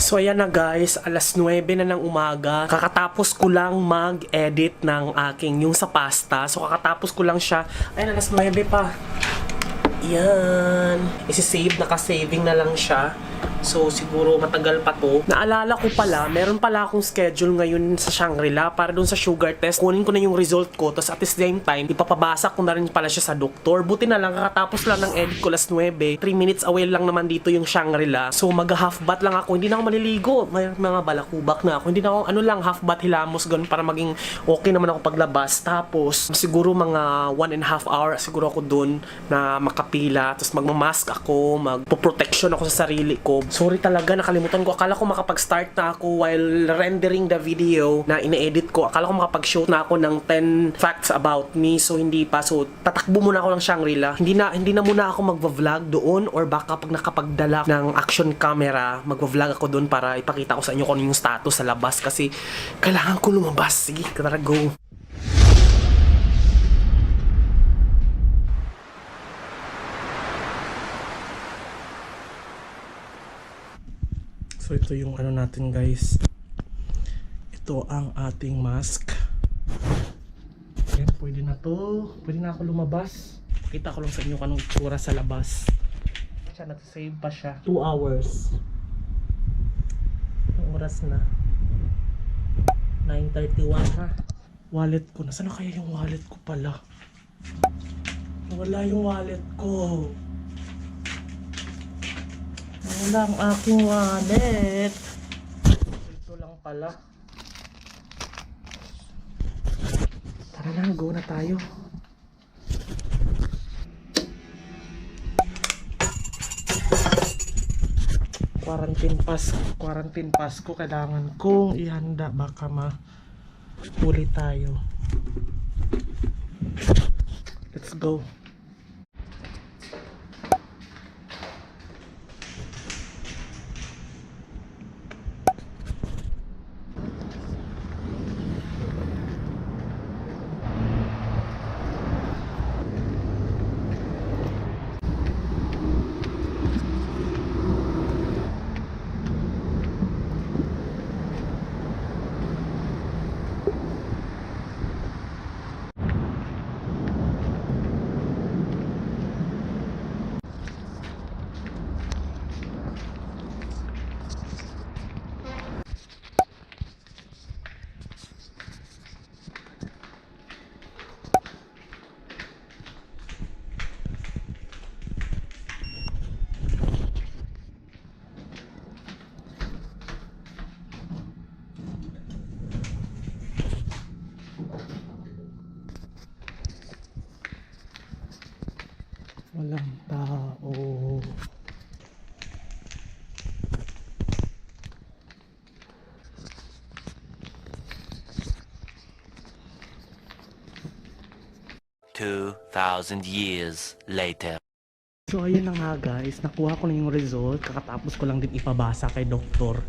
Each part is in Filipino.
So ayan na guys, alas 9 na ng umaga. Kakatapos ko lang mag-edit ng aking yung sa pasta. So kakatapos ko lang siya. Ayan, alas 9 pa. Yan. Isi-save, naka-saving na lang siya. So siguro matagal pa to. Naalala ko pala, meron pala akong schedule ngayon sa Shangri-La para dun sa sugar test. Kunin ko na yung result ko, tapos at the same time, ipapabasa ko na rin pala siya sa doktor. Buti na lang, kakatapos lang ng edit ko alas 9. 3 minutes away lang naman dito yung Shangri-La. So mag-half bath lang ako, hindi na ako maliligo. May mga balakubak na ako. Hindi na ako, half bath hilamos ganun para maging okay naman ako paglabas. Tapos siguro mga 1.5 hour siguro ako dun na makapila. Tapos magmamask ako, magpo-protection ako sa sarili ko. Sorry talaga, nakalimutan ko. Akala ko makapag-start na ako while rendering the video na ine-edit ko. Akala ko makapag-shoot na ako ng 10 facts about me. So hindi pa. So tatakbo muna ako ng Shangri-La. Hindi na muna ako magva-vlog doon, or baka pag nakapagdala ng action camera, magva-vlog ako doon para ipakita ko sa inyo kung ano yung status sa labas kasi kailangan ko lumabas. Sige, tara, go. So ito yung ano natin guys. Ito ang ating mask. Ayan, pwede na to. Pwede na ako lumabas. Pakita ko lang sa inyo kung anong itsura sa labas. Siya, nagsasave pa siya. 2 hours. Ang oras na 9:31 ha. Wallet ko. Nasaan na kaya yung wallet ko pala? Wala yung wallet ko. Wala ang aking wallet. Ito lang pala. Tara na, go na tayo. Quarantine pass ko. Kailangan kong ihanda. Baka mahuli tayo. Let's go. Walang tao. $2,000 later. So ayun na nga guys, nakuha ko na yung result. Kakatapos ko lang din ipabasa kay doktor.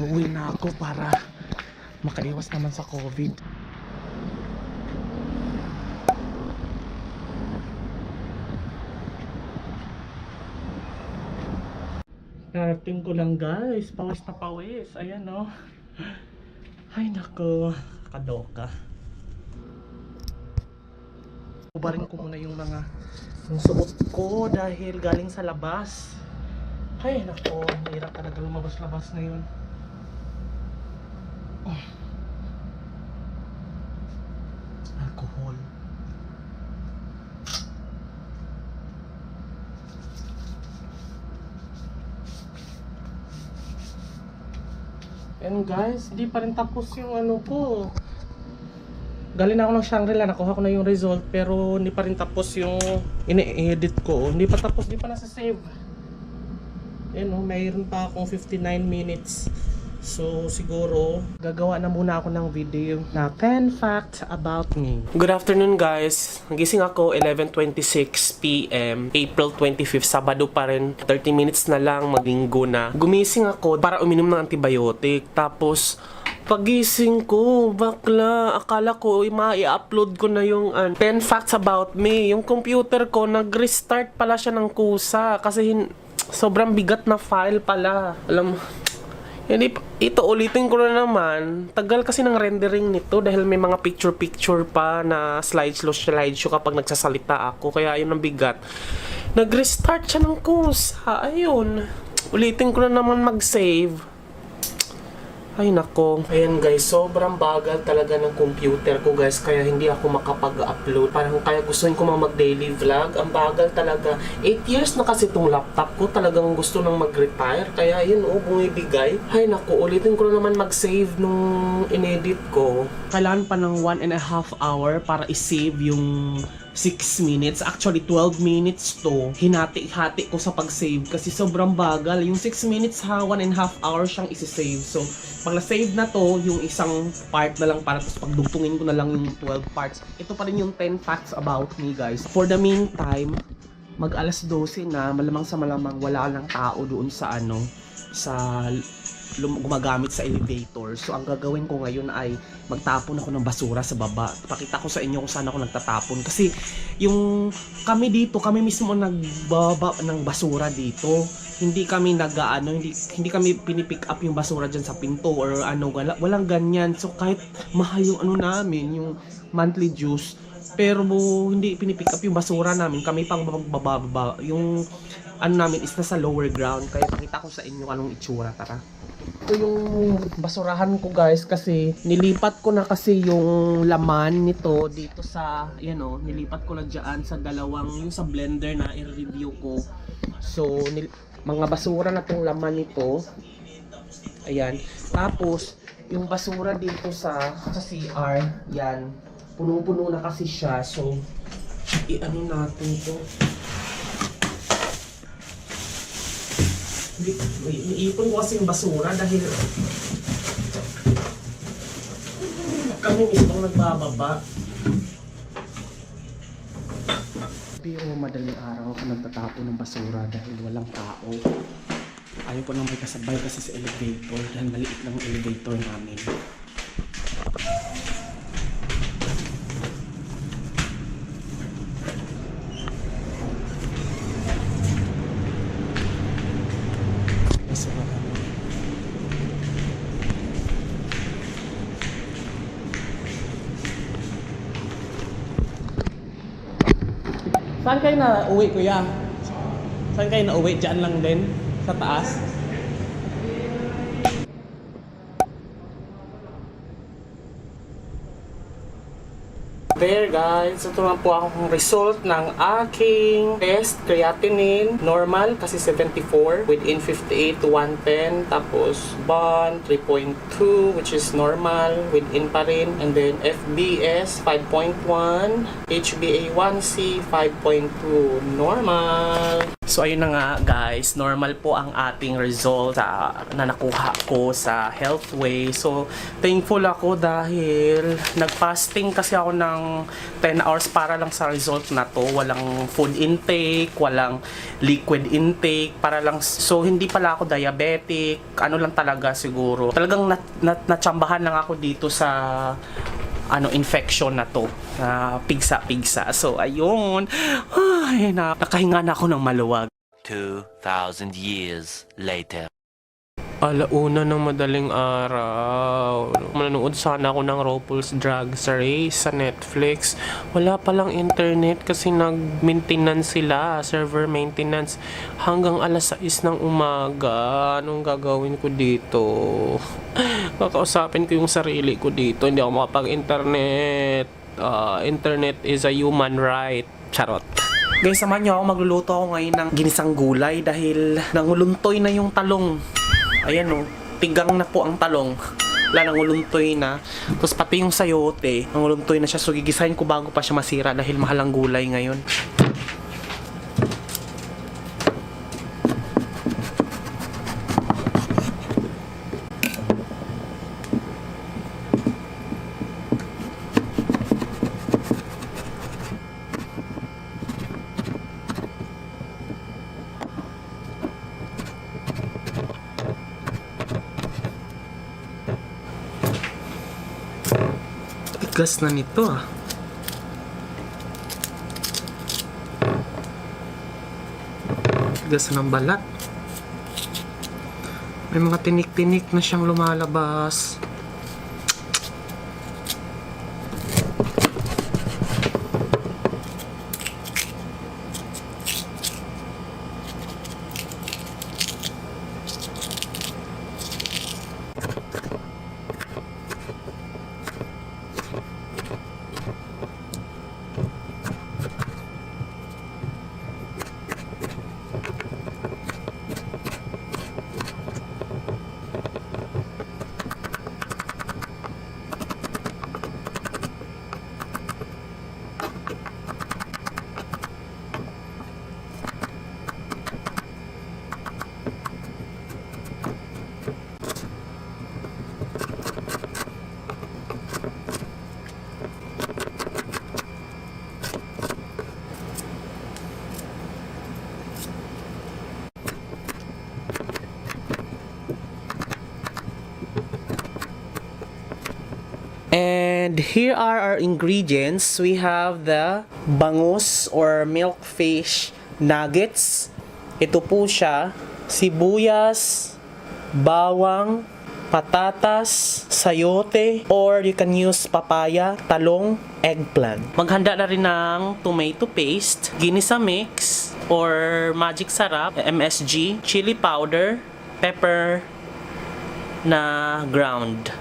Uuwi na ako para makaiwas naman sa COVID. Narating ko lang guys, pawis na pawis. Ayan o. Ay nako, kadoka. Ubarin ko muna yung suot ko dahil galing sa labas. Ay nako, hirap talaga lumabas-labas ngayon. Alcohol. And guys, di pa rin tapos yung ano ko. Galing na ako ng Shangri-La, nakuha ko na yung result, pero hindi pa rin tapos yung ine-edit ko. Hindi pa tapos, di pa nasa-save. Ayan o, mayroon pa akong 59 minutes. So siguro gagawa na muna ako ng video na 10 facts about me. Good afternoon guys. Nagising ako 11:26 PM, April 25th, Sabado pa rin. 30 minutes na lang, maglinggo na. Gumising ako para uminom ng antibiotic. Tapos pagising ko, bakla, akala ko i-upload ko na yung 10 facts about me. Yung computer ko, nag-restart pala siya ng kusa kasi sobrang bigat na file pala. Alam mo, Hindi, ito ulitin ko na naman. Tagal kasi ng rendering nito dahil may mga picture-picture pa na slideshow kapag nagsasalita ako. Kaya yun ang bigat. Nag-restart siya ng kusa. Ayun. Ulitin ko na naman mag-save. Ay nako. Ayan guys, sobrang bagal talaga ng computer ko guys. Kaya hindi ako makapag-upload. Parang kaya gustuin ko mag-daily vlog. Ang bagal talaga. 8 years na kasi itong laptop ko. Talagang gusto nang mag-retire. Kaya yun bumibigay. Ay nako, ulitin ko na naman mag-save nung inedit ko. Kailangan pa ng 1.5 hour para i-save yung 6 minutes. Actually, 12 minutes to. Hinati-hati ko sa pag-save kasi sobrang bagal. Yung 6 minutes 1.5 hours siyang isi-save. So, pag na-save na to, yung isang part na lang para tapos pagdugtungin ko na lang yung 12 parts. Ito pa rin yung 10 facts about me, guys. For the meantime, mag alas 12 na, malamang sa malamang wala lang tao doon sa gumagamit sa elevator. So, ang gagawin ko ngayon ay magtapon ako ng basura sa baba. Pakita ko sa inyo kung saan ako nagtatapon. Kasi, kami mismo nagbaba ng basura dito. Hindi kami hindi kami pinipick up yung basura dyan sa pinto or walang ganyan. So, kahit mahal yung namin, yung monthly dues, pero hindi pinipick up yung basura namin. Kami pang bababa. Yung namin is nasa lower ground. Kaya pakita ko sa inyo anong itsura. Tara. Ito yung basurahan ko guys kasi nilipat ko na kasi yung laman nito dito sa nilipat ko na dyan sa yung sa blender na i-review ko. So mga basura na tong laman nito. Ayan. Tapos yung basura dito sa CR, yan. Puno-puno na kasi siya. So natin to. Iipon ko kasi yung basura dahil kami mismo nagbababa. Pero madaling araw ako nagtatapon ng basura dahil walang tao. Ayaw ko nang may kasabay kasi sa elevator dahil maliit lang ang elevator namin. Saan kayo na uwi, kuya? Saan kayo na uwi? Diyan lang din? Sa taas? There guys, ito na po akong result ng aking test. Creatinine, normal kasi 74 within 58 to 110. Tapos bond 3.2 which is normal within pa rin. And then FBS 5.1, HbA1c 5.2 normal. So ayun na nga guys, normal po ang ating result na nakuha ko sa Healthway. So thankful ako dahil nag-fasting kasi ako ng 10 hours para lang sa result na to. Walang food intake, walang liquid intake, para lang, so hindi pala ako diabetic, lang talaga siguro. Talagang natsambahan lang ako dito sa infection na to, pigsa. So ayun, ay, nakahinga na ako ng maluwag. 2,000 years later. Alauna ng madaling araw. Manonood sana ako ng RuPaul's Drag Race sa Netflix. Wala palang internet kasi nag-maintenance sila, server maintenance, hanggang alas 6 ng umaga. Anong gagawin ko dito? Kakausapin ko yung sarili ko dito. Hindi ako makapag-internet. Internet is a human right. Charot. Guys, samahan niyo ako. Magluluto ako ngayon ng ginisang gulay dahil nanguluntoy na yung talong. Ayan tigang na po ang talong. Wala, nanguluntoy na. Tapos pati yung sayote, nanguluntoy na siya. So gigisahin ko bago pa siya masira dahil mahal ang gulay ngayon. Gas na nito gas ng balat. May mga tinik-tinik na siyang lumalabas. And here are our ingredients. We have the bangus or milkfish nuggets. Ito po siya, sibuyas, bawang, patatas, sayote, or you can use papaya, talong, eggplant. Maghanda na rin ng tomato paste, ginisa mix, or magic sarap, MSG, chili powder, pepper na ground.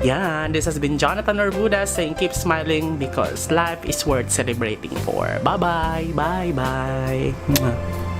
Yan, this has been Jonathan Orbuda saying keep smiling because life is worth celebrating for. Bye-bye! Bye-bye!